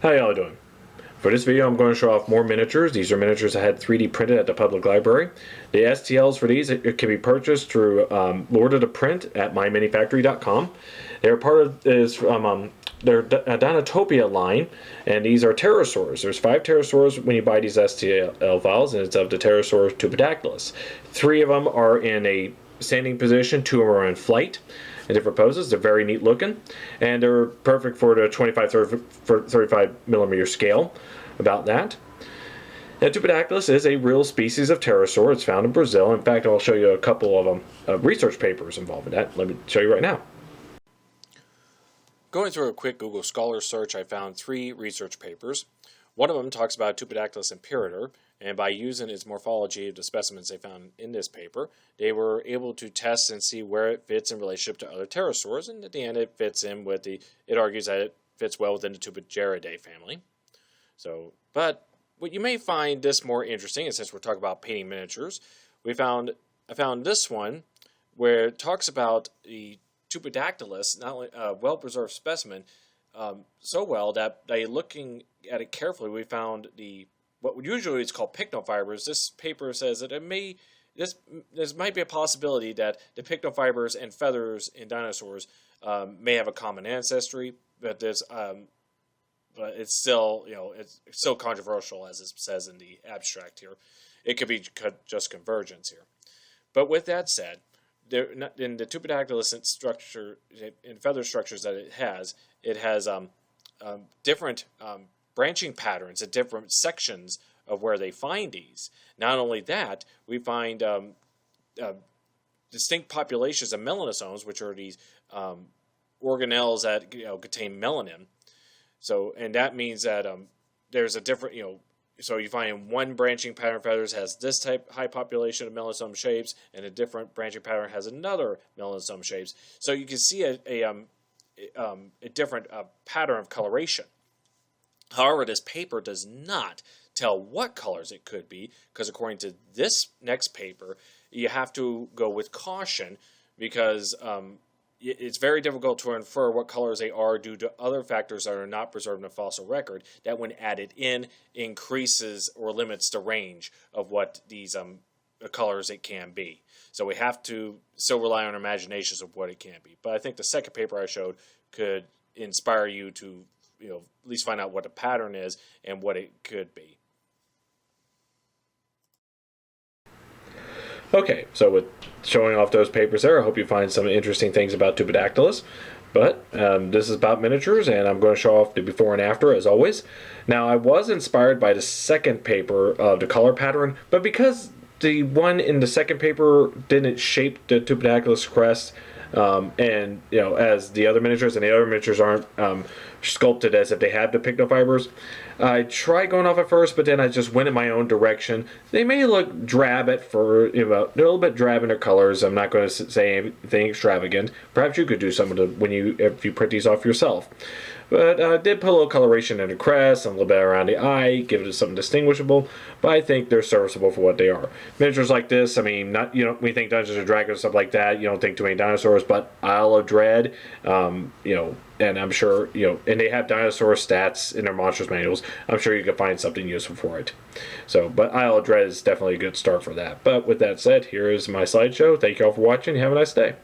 How y'all doing? For this video I'm going to show off more miniatures. These are miniatures I had 3D printed at the public library. The STLs for these it can be purchased through Lord of the Print at myminifactory.com. They're part of this their Dinotopia line, and these are Pterosaurs. There's 5 Pterosaurs when you buy these STL files, and it's of the Pterosaurs Tupandactylus. 3 of them are in a standing position, 2 of them are in flight in different poses. They're very neat looking, and they're perfect for the 35 millimeter scale. About that. Now, Tupandactylus is a real species of pterosaur. It's found in Brazil. In fact, I'll show you a couple of research papers involved in that. Let me show you right now. Going through a quick Google Scholar search, I found 3 research papers. One of them talks about Tupandactylus imperator, and by using its morphology of the specimens they found in this paper, they were able to test and see where it fits in relationship to other pterosaurs, and at the end it fits in with it argues that it fits well within the Tupandactylidae family. So, but what you may find this more interesting, and since we're talking about painting miniatures, I found this one where it talks about the Tupandactylus, not only a well-preserved specimen, so well that by looking at it carefully, we found what usually is called pycnofibers. This paper says that this might be a possibility that the pycnofibers and feathers in dinosaurs may have a common ancestry, but but it's still, it's still controversial, as it says in the abstract here. It could be just convergence here. But with that said, in the Tupandactylus structure, in feather structures that it has different branching patterns at different sections of where they find these. Not only that, we find distinct populations of melanosomes, which are these organelles that contain melanin. So, and that means that there's a different, so you find one branching pattern of feathers has this type high population of melanome shapes, and a different branching pattern has another melanome shapes. So you can see a different pattern of coloration. However, this paper does not tell what colors it could be, because according to this next paper, you have to go with caution, because it's very difficult to infer what colors they are due to other factors that are not preserved in the fossil record that, when added in, increases or limits the range of what these colors it can be. So we have to still rely on our imaginations of what it can be. But I think the second paper I showed could inspire you to at least find out what the pattern is and what it could be. Okay, so with showing off those papers there, I hope you find some interesting things about Tupandactylus. But this is about miniatures, and I'm going to show off the before and after, as always. Now, I was inspired by the second paper of the color pattern, but because the one in the second paper didn't shape the Tupandactylus crest, and as the other miniatures, and the other miniatures aren't sculpted as if they have the pycnofibers, I tried going off at first, but then I just went in my own direction. They may look drab at first, they're a little bit drab in their colors. I'm not going to say anything extravagant. Perhaps you could do some of the if you print these off yourself. But I did put a little coloration in the crest, and a little bit around the eye, give it something distinguishable. But I think they're serviceable for what they are. Miniatures like this, I mean, not we think Dungeons and Dragons and stuff like that. You don't think too many dinosaurs, but Isle of Dread, and I'm sure and they have dinosaur stats in their monsters manuals. I'm sure you can find something useful for it. So, but Isle of Dread is definitely a good start for that. But with that said, here is my slideshow. Thank you all for watching. Have a nice day.